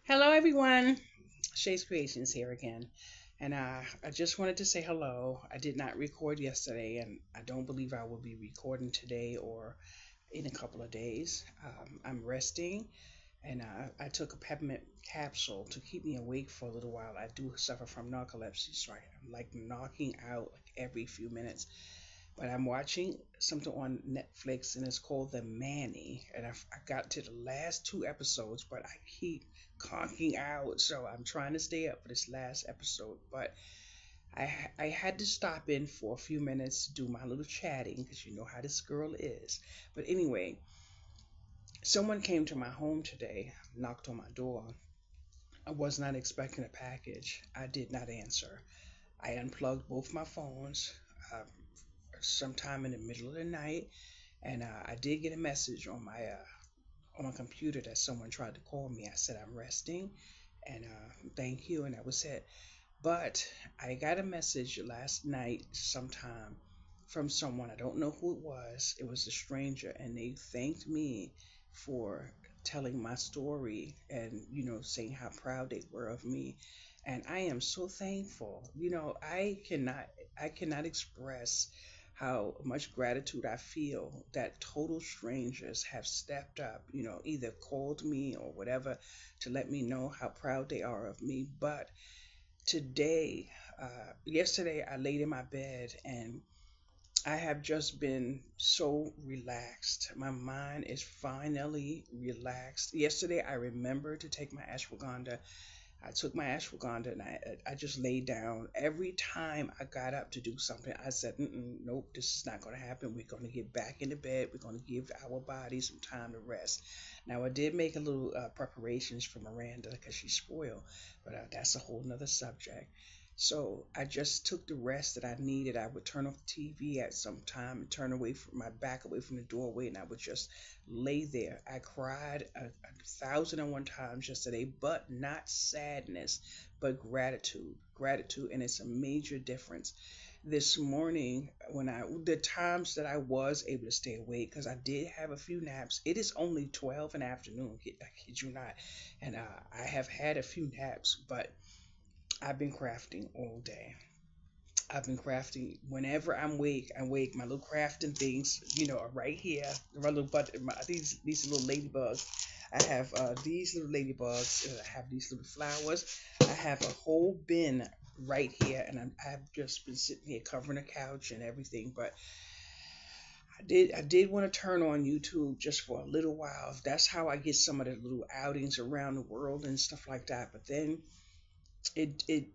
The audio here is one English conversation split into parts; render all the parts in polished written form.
Hello, everyone. Shay's Creations here again. And I just wanted to say hello. I did not record yesterday, and I don't believe I will be recording today or in a couple of days. I'm resting, and I took a peppermint capsule to keep me awake for a little while. I do suffer from narcolepsy, so I'm like knocking out like every few minutes. But I'm watching something on Netflix and it's called The Manny. And I got to the last two episodes, but I keep conking out. So I'm trying to stay up for this last episode. But I had to stop in for a few minutes to do my little chatting because you know how this girl is. But anyway, someone came to my home today, knocked on my door. I was not expecting a package. I did not answer. I unplugged both my phones uh, sometime in the middle of the night, and I did get a message on my computer that someone tried to call me. I said I'm resting, and thank you, and that was it. But I got a message last night sometime from someone. I don't know who it was. It was a stranger, and they thanked me for telling my story and saying how proud they were of me. And I am so thankful. I cannot express how much gratitude I feel that total strangers have stepped up, either called me or whatever to let me know how proud they are of me. But today, yesterday, I laid in my bed and I have just been so relaxed. My mind is finally relaxed. Yesterday, I remembered to take my ashwagandha. I took my ashwagandha and I just laid down. Every time I got up to do something, I said, nope, this is not going to happen. We're going to get back into bed. We're going to give our body some time to rest. Now, I did make a little preparations for Miranda because she's spoiled, but that's a whole nother subject. So I just took the rest that I needed. I would turn off the TV at some time and turn away from my back away from the doorway, and I would just lay there. I cried a thousand and one times yesterday, but not sadness, but gratitude. Gratitude, and it's a major difference. This morning, the times that I was able to stay awake, because I did have a few naps. It is only 12 in the afternoon, I kid you not, and I have had a few naps, but I've been crafting all day. I've been crafting whenever I'm awake. My little crafting things, are right here. My little these little ladybugs. I have these little ladybugs. I have these little flowers. I have a whole bin right here, and I've just been sitting here covering the couch and everything. But I did want to turn on YouTube just for a little while. That's how I get some of the little outings around the world and stuff like that. But then it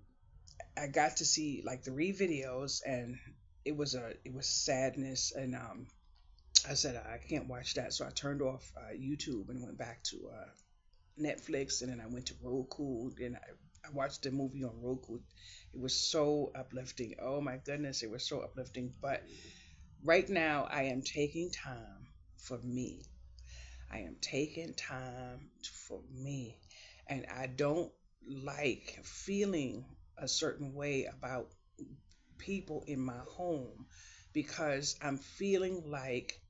I got to see like 3 videos, and it was sadness, and I said I can't watch that, so I turned off YouTube and went back to Netflix, and then I went to Roku, and I watched the movie on Roku. It was so uplifting. Oh my goodness, it was so uplifting. But right now, I am taking time for me. I am taking time for me, and I don't like feeling a certain way about people in my home because I'm feeling like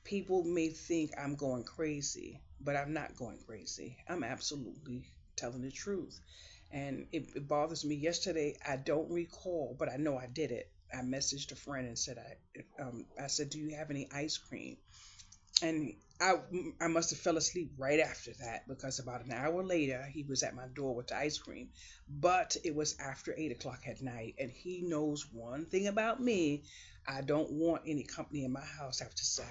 people may think I'm going crazy, but I'm not going crazy. I'm absolutely telling the truth. And it bothers me. Yesterday, I don't recall, but I know I did it. I messaged a friend and said, I said, do you have any ice cream? And I I must have fell asleep right after that because about an hour later he was at my door with the ice cream. But it was after 8 o'clock at night, and he knows one thing about me: I don't want any company in my house after 7.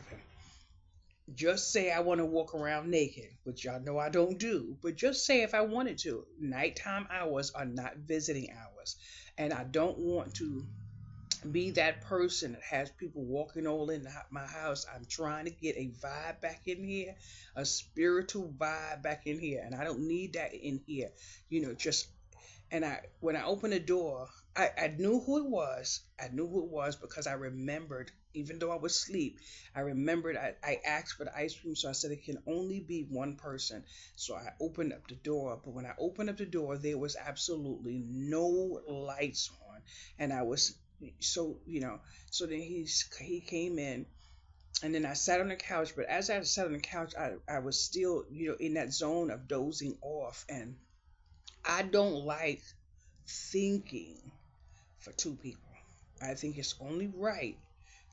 Just say I want to walk around naked, which y'all know I don't do. But just say if I wanted to, nighttime hours are not visiting hours, and I don't want to be that person that has people walking all in my house. I'm trying to get a vibe back in here, a spiritual vibe back in here, and I don't need that in here. Just and I when I opened the door, I knew who it was. I knew who it was because I remembered, even though I was asleep, I remembered I asked for the ice cream, so I said it can only be one person. So I opened up the door, but when I opened up the door, there was absolutely no lights on, and I was so so then he came in, And then I sat on the couch, but as I sat on the couch, I was still, in that zone of dozing off. And I don't like thinking for two people. I think it's only right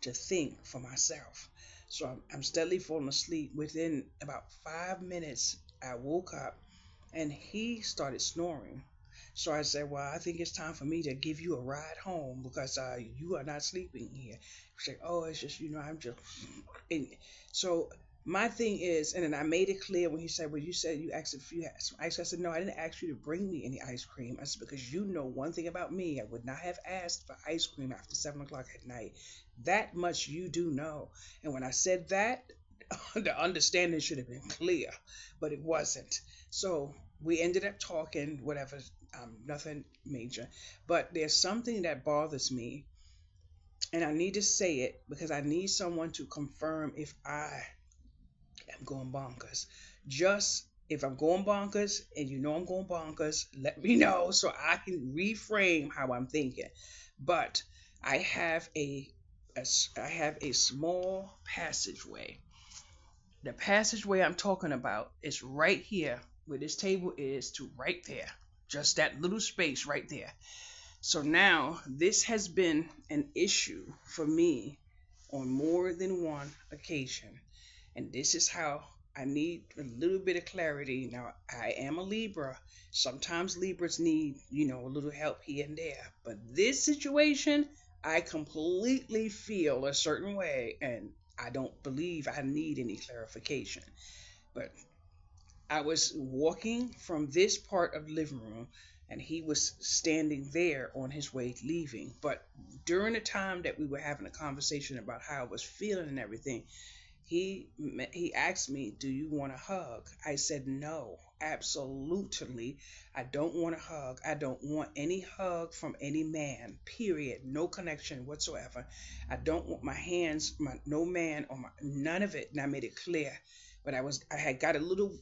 to think for myself. So I'm steadily falling asleep. Within about 5 minutes, I woke up and he started snoring. So I said, "Well, I think it's time for me to give you a ride home because you are not sleeping here." He said, "Oh, it's just, I'm just." And so my thing is, and then I made it clear when he said, "Well, you said you asked if you had some ice." I said, "No, I didn't ask you to bring me any ice cream." I said, "Because you know one thing about me, I would not have asked for ice cream after 7 o'clock at night. That much you do know." And when I said that, the understanding should have been clear, but it wasn't. So we ended up talking, whatever, nothing major. But there's something that bothers me, and I need to say it because I need someone to confirm if I am going bonkers. Just if I'm going bonkers and I'm going bonkers, let me know so I can reframe how I'm thinking. But I have I have a small passageway. The passageway I'm talking about is right here where this table is to right there. Just that little space right there. So now this has been an issue for me on more than one occasion. And this is how I need a little bit of clarity. Now, I am a Libra. Sometimes Libras need, a little help here and there. But this situation, I completely feel a certain way, and I don't believe I need any clarification. But I was walking from this part of the living room, and he was standing there on his way leaving. But during the time that we were having a conversation about how I was feeling and everything, he asked me, "Do you want a hug?" I said, "No, absolutely. I don't want a hug. I don't want any hug from any man. Period. No connection whatsoever. I don't want my hands, no man or none of it." And I made it clear. But I had got a little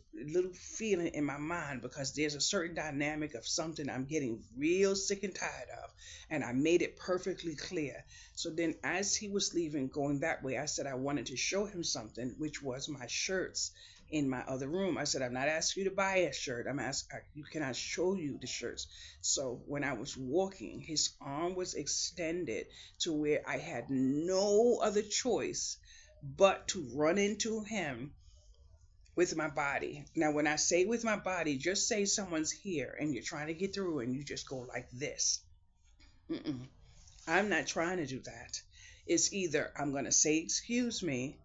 feeling in my mind because there's a certain dynamic of something I'm getting real sick and tired of, and I made it perfectly clear. So then, as he was leaving, going that way, I said I wanted to show him something, which was my shirts in my other room. I said, "I'm not asking you to buy a shirt. I'm asking you, can I show you the shirts?" So when I was walking, his arm was extended to where I had no other choice but to run into him with my body. Now, when I say with my body, just say someone's here and you're trying to get through and you just go like this. Mm-mm. I'm not trying to do that. It's either I'm going to say, "Excuse me,"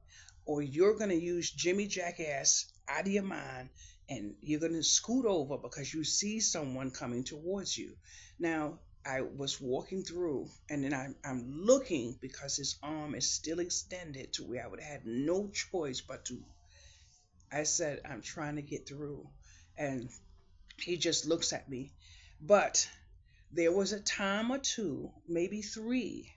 or you're going to use Jimmy Jackass out of your mind and you're going to scoot over because you see someone coming towards you. Now, I was walking through and then I'm looking because his arm is still extended to where I would have had no choice but to. I said, "I'm trying to get through." And he just looks at me. But there was a time or two, maybe three,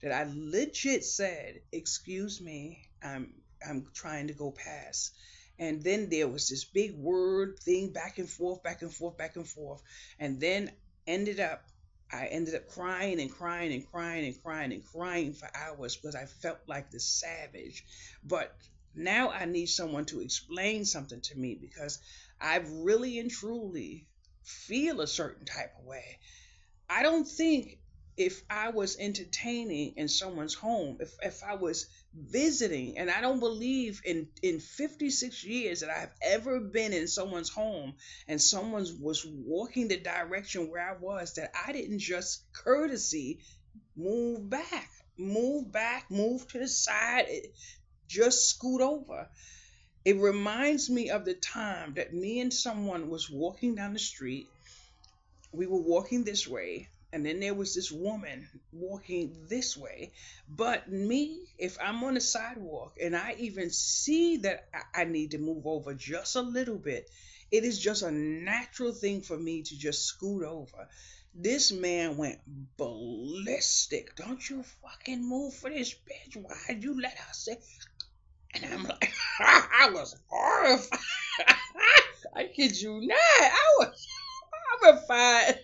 that I legit said, "Excuse me, I'm trying to go past." And then there was this big word thing back and forth, back and forth, back and forth. And then ended up I ended up crying and crying and crying and crying and crying for hours because I felt like the savage. But now I need someone to explain something to me because I really and truly feel a certain type of way. I don't think if I was entertaining in someone's home, if I was visiting, and I don't believe in 56 years that I've ever been in someone's home and someone was walking the direction where I was, that I didn't just courtesy move back, move to the side, just scoot over. It reminds me of the time that me and someone was walking down the street. We were walking this way, and then there was this woman walking this way. But me, if I'm on the sidewalk and I even see that I need to move over just a little bit, it is just a natural thing for me to just scoot over. This man went ballistic. "Don't you fucking move for this bitch. Why'd you let her say?" And I'm like, I was horrified. I kid you not. I was horrified.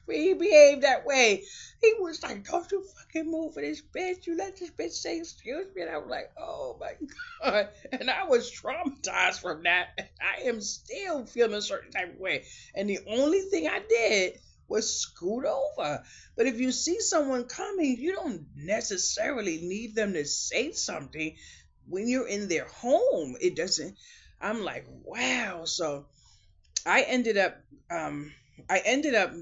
He behaved that way. He was like, "Don't you fucking move for this bitch. You let this bitch say excuse me." And I was like, "Oh my God." And I was traumatized from that. I am still feeling a certain type of way. And the only thing I did was scoot over. But if you see someone coming, you don't necessarily need them to say something when you're in their home. It doesn't. I'm like, wow. So I ended up um I ended up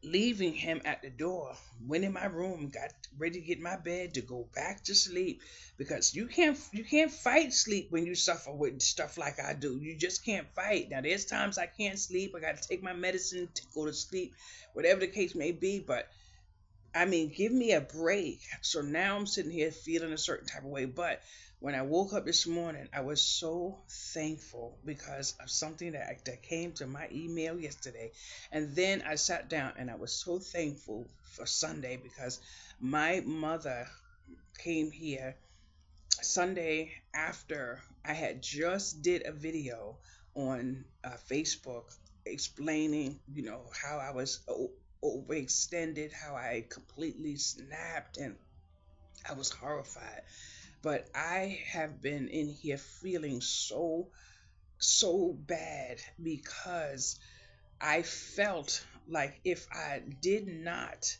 leaving him at the door, went in my room, got ready to get my bed to go back to sleep, because you can't fight sleep when you suffer with stuff like I do. You just can't fight. Now there's times I can't sleep, I got to take my medicine to go to sleep, whatever the case may be, but I mean, give me a break. So now I'm sitting here feeling a certain type of way. But when I woke up this morning, I was so thankful because of something that came to my email yesterday. And then I sat down and I was so thankful for Sunday because my mother came here Sunday after I had just did a video on Facebook explaining, how I was overextended, how I completely snapped, and I was horrified. But I have been in here feeling so bad because I felt like if I did not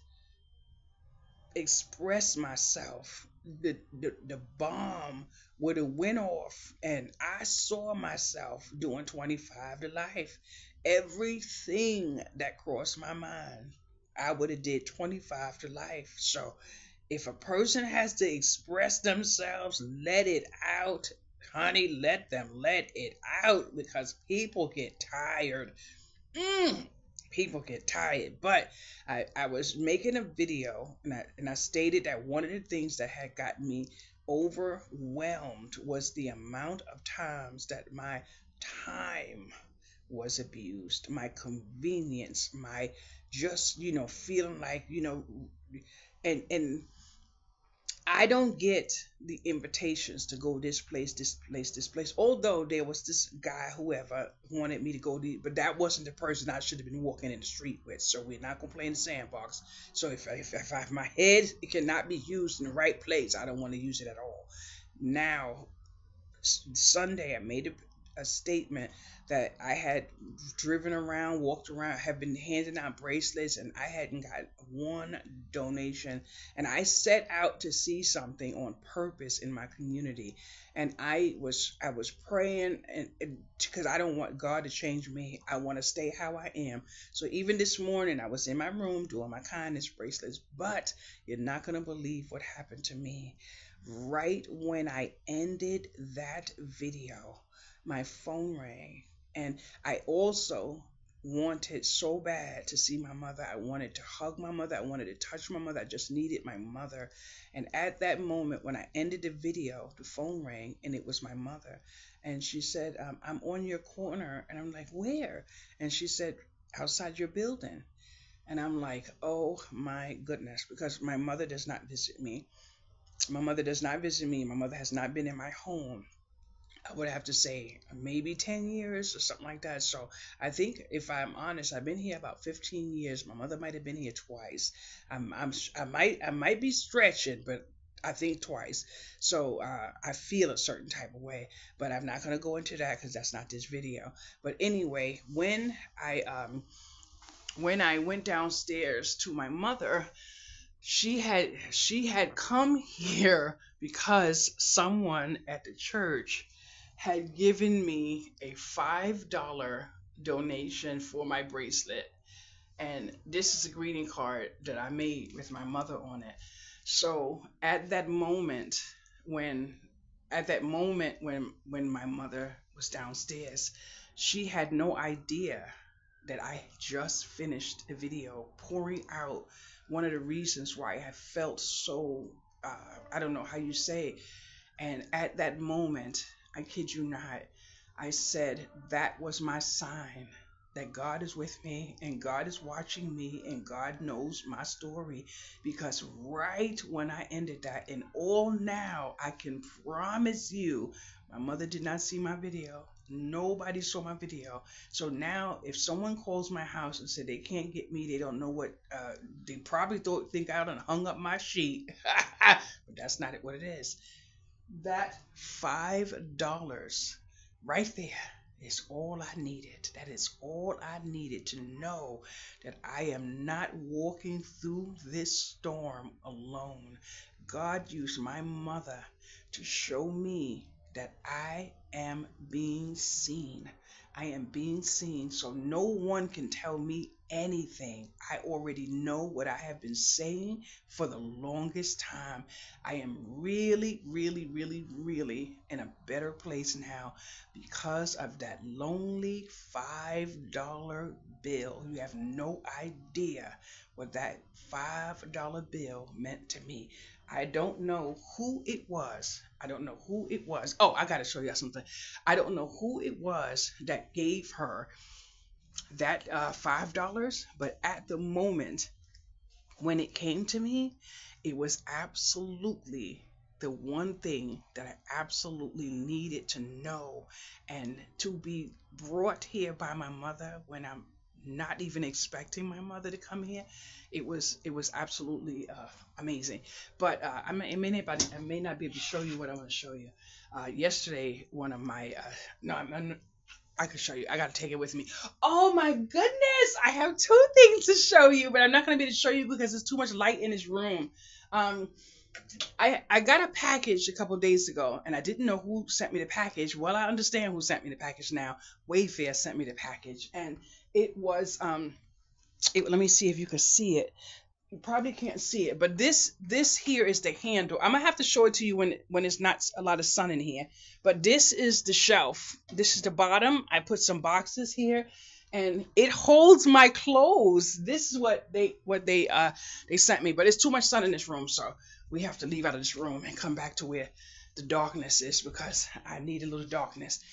express myself, the bomb would have went off, and I saw myself doing 25 to life. Everything that crossed my mind, I would have did 25 to life. So if a person has to express themselves, let it out, honey. Let them let it out, because people get tired. Mm, people get tired. But I was making a video, and I stated that one of the things that had gotten me overwhelmed was the amount of times that my time was abused, my convenience, my just, feeling like, and I don't get the invitations to go this place, this place, this place. Although there was this guy, whoever wanted me to go, but that wasn't the person I should have been walking in the street with. So we're not gonna play in the sandbox. So if my head it cannot be used in the right place, I don't want to use it at all. Now Sunday, I made a statement that I had driven around, walked around, have been handing out bracelets, and I hadn't got one donation. And I set out to see something on purpose in my community, and I was praying, and because I don't want God to change me, I want to stay how I am. So even this morning, I was in my room doing my kindness bracelets, but you're not gonna believe what happened to me. Right when I ended that video, my phone rang, and I also wanted so bad to see my mother. I wanted to hug my mother. I wanted to touch my mother. I just needed my mother. And at that moment, when I ended the video, the phone rang, and it was my mother. And she said, "I'm on your corner." And I'm like, "Where?" And she said, "Outside your building." And I'm like, "Oh my goodness," because my mother does not visit me. My mother does not visit me. My mother has not been in my home. I would have to say maybe 10 years or something like that. So I think, if I'm honest, I've been here about 15 years. My mother might have been here twice. I might be stretching, but I think twice. So I feel a certain type of way, but I'm not gonna go into that because that's not this video. But anyway, when I went downstairs to my mother, she had come here because someone at the church had given me a $5 donation for my bracelet, and this is a greeting card that I made with my mother on it. So when at that moment when my mother was downstairs, she had no idea that I just finished a video pouring out one of the reasons why I felt so, I don't know how you say it. And at that moment, I kid you not, I said that was my sign that God is with me and God is watching me and God knows my story, because right when I ended that, and all now, I can promise you, my mother did not see my video. Nobody saw my video. So now, if someone calls my house and said they can't get me, they don't know what, they probably think I done hung up my sheet. But that's not what it is. That $5 right there is all I needed. That is all I needed to know that I am not walking through this storm alone. God used my mother to show me that I am being seen. I am being seen, so no one can tell me anything. I already know what I have been saying for the longest time. I am really, really, really, really in a better place now because of that lonely $5 bill. You have no idea what that $5 bill meant to me. I don't know who it was. I don't know who it was. Oh, I got to show you something. I don't know who it was that gave her that $5, but at the moment when it came to me, it was absolutely the one thing that I absolutely needed to know, and to be brought here by my mother when I'm not even expecting my mother to come here. It was absolutely amazing. But I may not be able to show you what I want to show you. Yesterday, one of my no, I could show you. I gotta take it with me. Oh my goodness! I have two things to show you, but I'm not gonna be able to show you because there's too much light in this room. Um, I got a package a couple of days ago, and I didn't know who sent me the package. Well, I understand who sent me the package now. Wayfair sent me the package, and it was let me see if you can see it. You probably can't see it, but this here is the handle. I'm gonna have to show it to you when it's not a lot of sun in here. But this is the shelf. This is the bottom. I put some boxes here, and it holds my clothes. This is what they sent me. But it's too much sun in this room, so we have to leave out of this room and come back to where the darkness is, because I need a little darkness.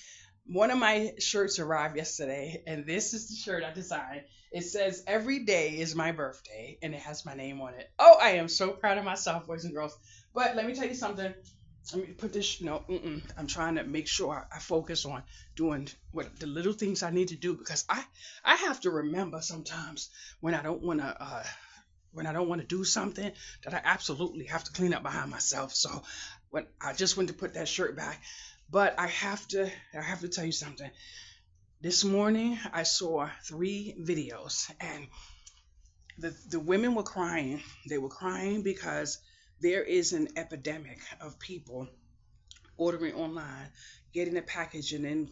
One of my shirts arrived yesterday, and this is the shirt I designed. It says "Every day is my birthday," and it has my name on it. Oh, I am so proud of myself, boys and girls. But let me tell you something. Let me put this. No, I'm trying to make sure I focus on doing what the little things I need to do, because I have to remember sometimes when I don't want to do something, that I absolutely have to clean up behind myself. So when I just went to put that shirt back, but I have to tell you something. This morning I saw three videos, and the women were crying. They were crying because there is an epidemic of people ordering online, getting a package, and then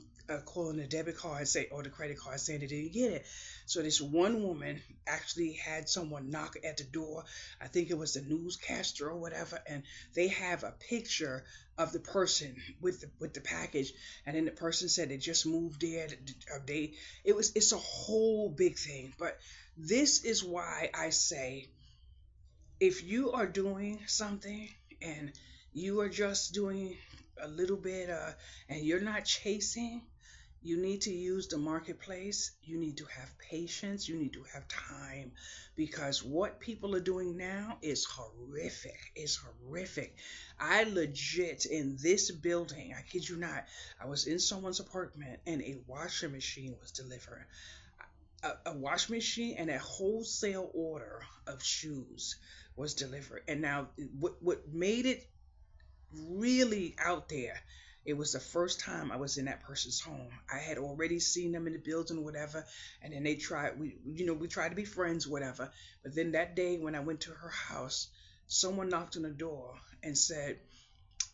calling the debit card say or the credit card saying they didn't get it. So this one woman actually had someone knock at the door. I think it was the newscaster or whatever, and they have a picture of the person with the package, and then the person said they just moved there. It's a whole big thing. But this is why I say, if you are doing something and you are just doing a little bit and you're not chasing, you need to use the marketplace. You need to have patience. You need to have time, because what people are doing now is horrific. It's horrific. I legit, in this building, I kid you not, I was in someone's apartment and a washing machine was delivered. A washing machine and a wholesale order of shoes was delivered. And now, what made it really out there, it was the first time I was in that person's home. I had already seen them in the building, whatever, and then we tried to be friends, whatever. But then that day when I went to her house, someone knocked on the door and said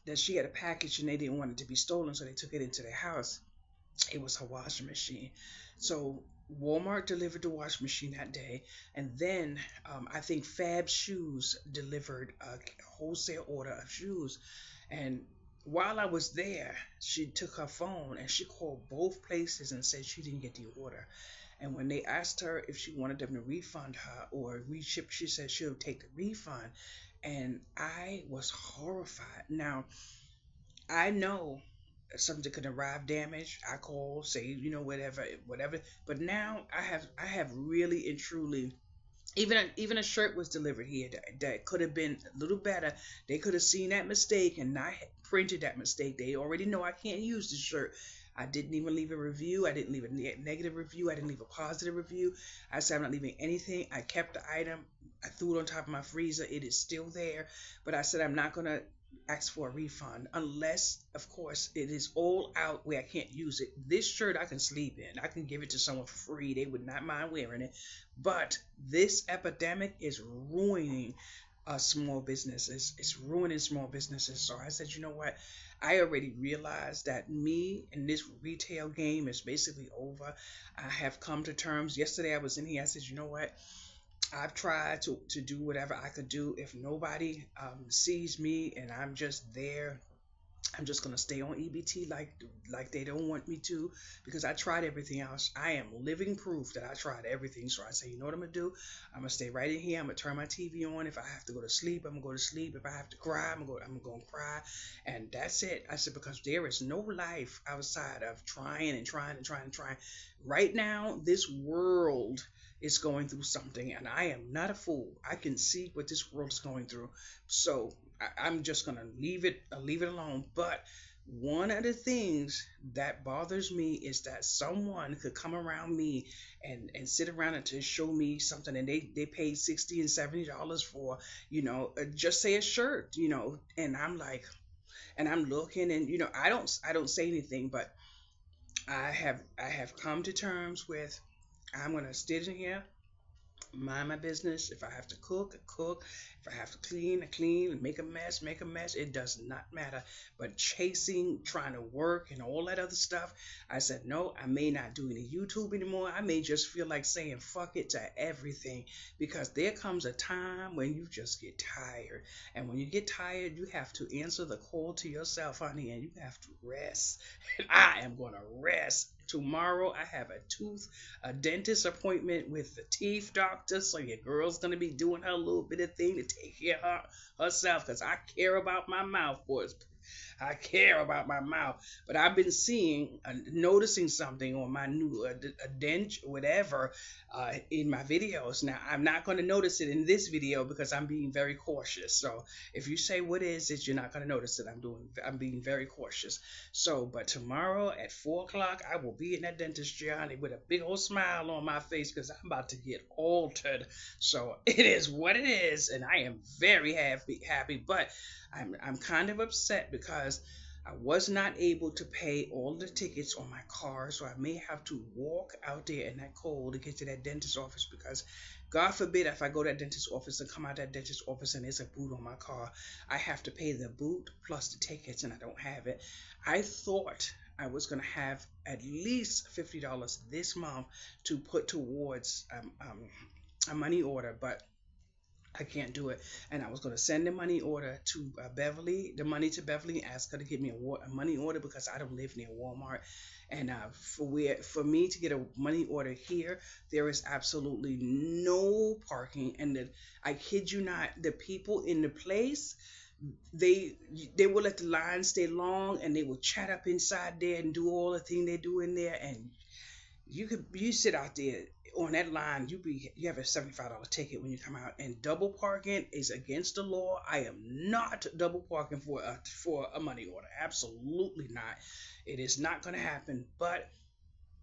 that she had a package and they didn't want it to be stolen, so they took it into their house. It was her washing machine. So Walmart delivered the washing machine that day, and then I think Fab Shoes delivered a wholesale order of shoes. And while I was there, she took her phone and she called both places and said she didn't get the order. And when they asked her if she wanted them to refund her or reship, she said she'll take the refund. And I was horrified. Now, I know something could arrive damaged, I call, say, whatever, whatever. But now I have really and truly, even a shirt was delivered here that could have been a little better. They could have seen that mistake and not printed that mistake. They already know I can't use the shirt. I didn't even leave a review. I didn't leave a negative review. I didn't leave a positive review. I said I'm not leaving anything. I kept the item. I threw it on top of my freezer. It is still there. But I said I'm not going to ask for a refund unless, of course, it is all out where I can't use it. This shirt I can sleep in. I can give it to someone for free. They would not mind wearing it. But this epidemic is ruining small businesses. It's ruining small businesses. So I said, you know what? I already realized that me and this retail game is basically over. I have come to terms. Yesterday I was in here. I said, you know what? I've tried to do whatever I could do. If nobody sees me and I'm just there, I'm just gonna stay on EBT like they don't want me to, because I tried everything else. I am living proof that I tried everything. So I say, you know what I'm gonna do? I'm gonna stay right in here. I'm gonna turn my TV on. If I have to go to sleep, I'm gonna go to sleep. If I have to cry, I'm gonna cry, and that's it. I said, because there is no life outside of trying and trying and trying and trying. Right now, this world is going through something, and I am not a fool. I can see what this world is going through. So I'm just gonna leave it alone. But one of the things that bothers me is that someone could come around me and sit around and to show me something, and they paid $60 and $70 for, just say a shirt, and I'm like, and I'm looking, and I don't say anything, but I have come to terms with, I'm gonna sit in here, mind my business. If I have to cook, I cook. If I have to clean, I clean. Make a mess, make a mess. It does not matter. But chasing, trying to work, and all that other stuff, I said, no, I may not do any YouTube anymore. I may just feel like saying fuck it to everything, because there comes a time when you just get tired. And when you get tired, you have to answer the call to yourself, honey, and you have to rest. And I am going to rest. Tomorrow, I have a dentist appointment with the teeth doctor. So your girl's gonna be doing her little bit of thing to take care of herself, because I care about my mouth, boys. I care about my mouth. But I've been noticing something on my new a dent, whatever, in my videos. Now, I'm not going to notice it in this video because I'm being very cautious. So if you say, what is it, you're not going to notice it. I'm being very cautious. So, but tomorrow at 4 o'clock, I will be in that dentist, Johnny, with a big old smile on my face, because I'm about to get altered. So it is what it is, and I am very happy. But I'm kind of upset because I was not able to pay all the tickets on my car, so I may have to walk out there in that cold to get to that dentist office, because God forbid if I go to that dentist office and come out that dentist office and there's a boot on my car, I have to pay the boot plus the tickets, and I don't have it. I thought I was going to have at least $50 this month to put towards a money order, but I can't do it. And I was going to send the money order to Beverly, the money to Beverly, and ask her to give me a money order, because I don't live near Walmart. And for me to get a money order here, there is absolutely no parking. And I kid you not, the people in the place, they they will let the line stay long, and they will chat up inside there and do all the thing they do in there, and you sit out there on that line, you have a $75 ticket when you come out. And double parking is against the law. I am not double parking for a money order. Absolutely not. It is not going to happen. But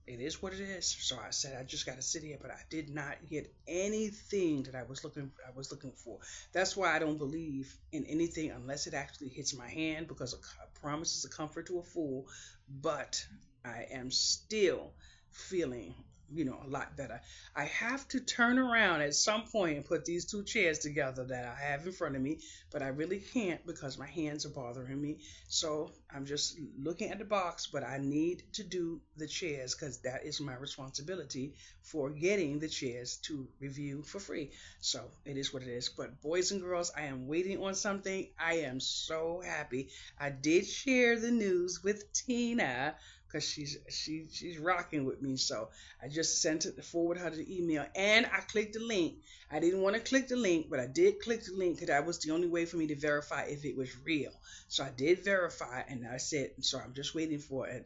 it is what it is. So I said I just got to sit here, but I did not get anything that I was looking for. That's why I don't believe in anything unless it actually hits my hand, because a promise is a comfort to a fool. But I am still feeling, a lot better. I have to turn around at some point and put these two chairs together that I have in front of me, but I really can't because my hands are bothering me. So I'm just looking at the box, but I need to do the chairs because that is my responsibility for getting the chairs to review for free. So it is what it is. But boys and girls, I am waiting on something. I am so happy. I did share the news with Tina, because she's rocking with me. So I just sent it forward her the email, and I clicked the link. I didn't want to click the link, but I did click the link because that was the only way for me to verify if it was real. So I did verify, and I said, so I'm just waiting for it.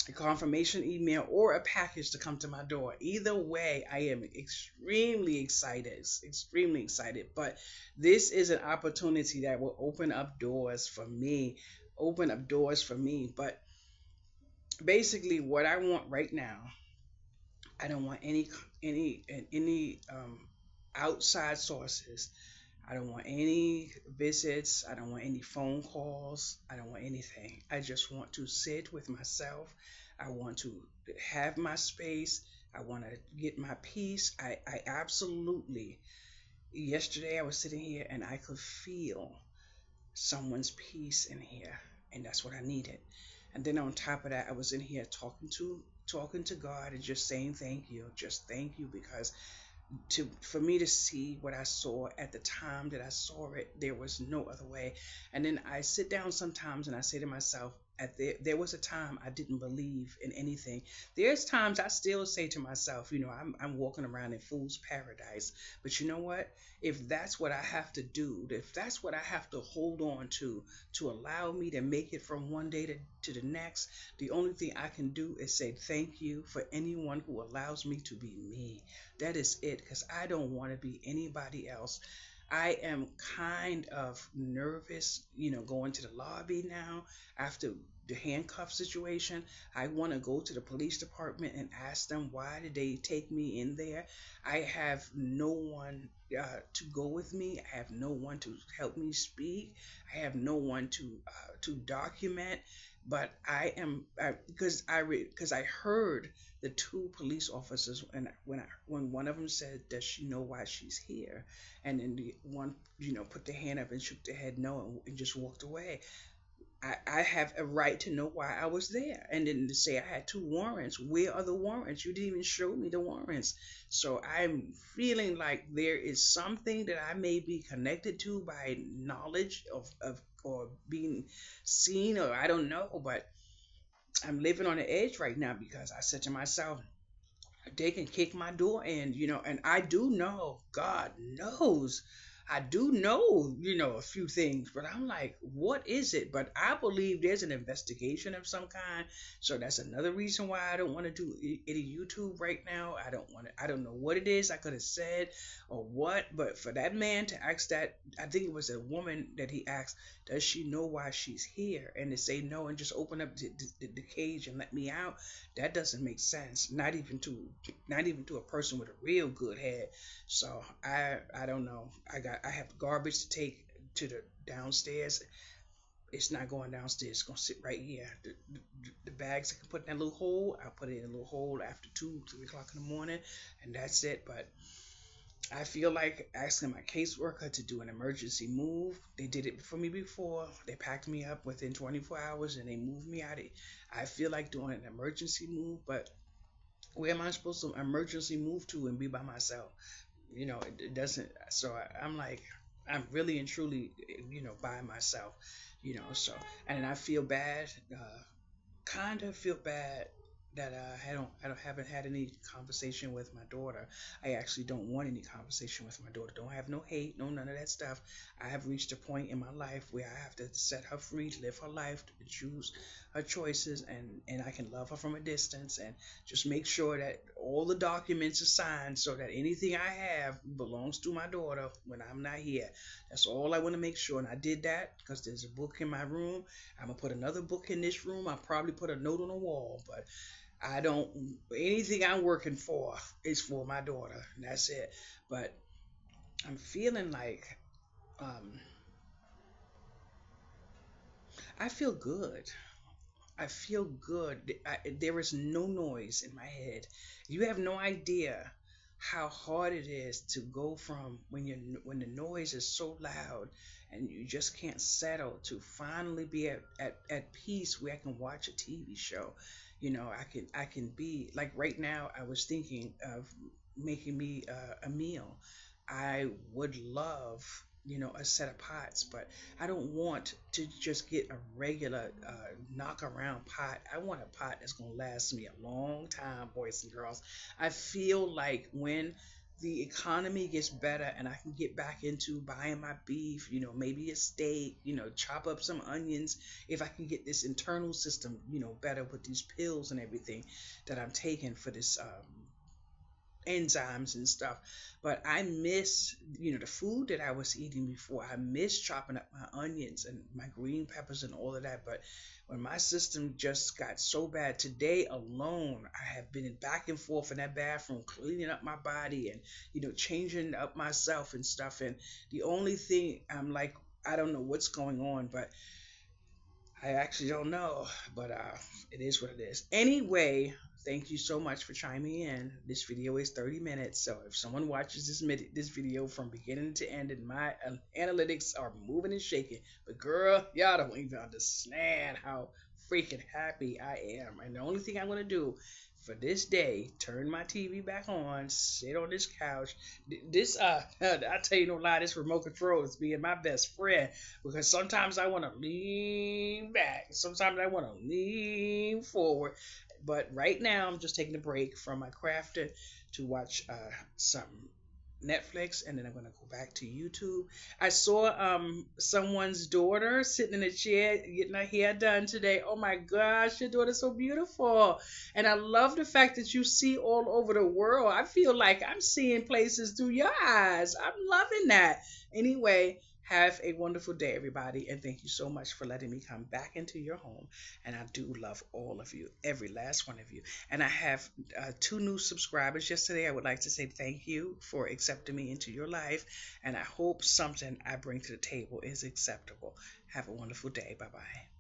A confirmation email or a package to come to my door. Either way, I am extremely excited. But this is an opportunity that will open up doors for me, open up doors for me. But basically, what I want right now, I don't want any outside sources. I don't want any visits. I don't want any phone calls. I don't want anything. I just want to sit with myself. I want to have my space. I want to get my peace. I absolutely, yesterday I was sitting here and I could feel someone's peace in here. And that's what I needed. And then on top of that, I was in here talking to God and just saying thank you. Just thank you because to for me to see what I saw at the time that I saw it, there was no other way. And then I sit down sometimes and I say to myself, there was a time I didn't believe in anything. There's times I still say to myself, I'm walking around in fool's paradise. But you know what? If that's what I have to do, if that's what I have to hold on to allow me to make it from one day to the next, the only thing I can do is say thank you for anyone who allows me to be me. That is it, because I don't want to be anybody else. I am kind of nervous, going to the lobby now after the handcuff situation. I want to go to the police department and ask them why did they take me in there. I have no one to go with me. I have no one to help me speak. I have no one to document. But because I heard the two police officers, and when one of them said, does she know why she's here, and then the one put their hand up and shook their head no, and just walked away. I have a right to know why I was there. And then to say I had two warrants, where are the warrants? You didn't even show me the warrants. So I'm feeling like there is something that I may be connected to by knowledge of or being seen, or I don't know, but I'm living on the edge right now because I said to myself, they can kick my door in, and I do know, God knows, I do know, a few things, but I'm like, what is it? But I believe there's an investigation of some kind. So that's another reason why I don't want to do any YouTube right now. I don't know what it is I could have said or what, but for that man to ask that, I think it was a woman that he asked, does she know why she's here? And to say no and just open up the cage and let me out, that doesn't make sense. Not even to a person with a real good head. So I don't know. I have garbage to take to the downstairs. It's not going downstairs. It's gonna sit right here. The bags I can put in that little hole, I put it in a little hole after 2, 3 o'clock in the morning, and that's it. But I feel like asking my caseworker to do an emergency move. They did it for me before. They packed me up within 24 hours and they moved me out. I feel like doing an emergency move, but where am I supposed to emergency move to and be by myself? It doesn't. So I'm like, I'm really and truly, by myself. So, and I feel bad. Kind of feel bad that I haven't had any conversation with my daughter. I actually don't want any conversation with my daughter. Don't have no hate, no none of that stuff. I have reached a point in my life where I have to set her free to live her life, to choose her choices, and I can love her from a distance and just make sure that all the documents are signed so that anything I have belongs to my daughter when I'm not here. That's all I want to make sure. And I did that because there's a book in my room. I'm gonna put another book in this room. I'll probably put a note on the wall, but I don't, anything I'm working for is for my daughter, and that's it. But I'm feeling like, um, I feel good. I feel good. There is no noise in my head. You have no idea how hard it is to go from when the noise is so loud and you just can't settle to finally be at peace where I can watch a TV show. I can be like right now. I was thinking of making me a meal. I would love a set of pots, but I don't want to just get a regular knock around pot. I want a pot that's going to last me a long time, boys and girls. I feel like when the economy gets better and I can get back into buying my beef, maybe a steak, chop up some onions, if I can get this internal system, better with these pills and everything that I'm taking for this enzymes and stuff. But I miss, the food that I was eating before. I miss chopping up my onions and my green peppers and all of that. But when my system just got so bad, today alone, I have been back and forth in that bathroom, cleaning up my body and, changing up myself and stuff. And the only thing I'm like, I don't know what's going on, but I actually don't know, but it is what it is. Anyway, thank you so much for chiming in. This video is 30 minutes, so if someone watches this video from beginning to end, and my analytics are moving and shaking, but girl, y'all don't even understand how freaking happy I am. And the only thing I'm gonna do for this day, turn my TV back on, sit on this couch. This I tell you no lie, this remote control is being my best friend because sometimes I want to lean back, sometimes I want to lean forward. But right now, I'm just taking a break from my crafting to watch some Netflix, and then I'm gonna go back to YouTube. I saw someone's daughter sitting in a chair getting her hair done today. Oh my gosh, your daughter's so beautiful. And I love the fact that you see all over the world. I feel like I'm seeing places through your eyes. I'm loving that. Anyway, have a wonderful day, everybody, and thank you so much for letting me come back into your home. And I do love all of you, every last one of you. And I have two new subscribers yesterday. I would like to say thank you for accepting me into your life, and I hope something I bring to the table is acceptable. Have a wonderful day. Bye bye.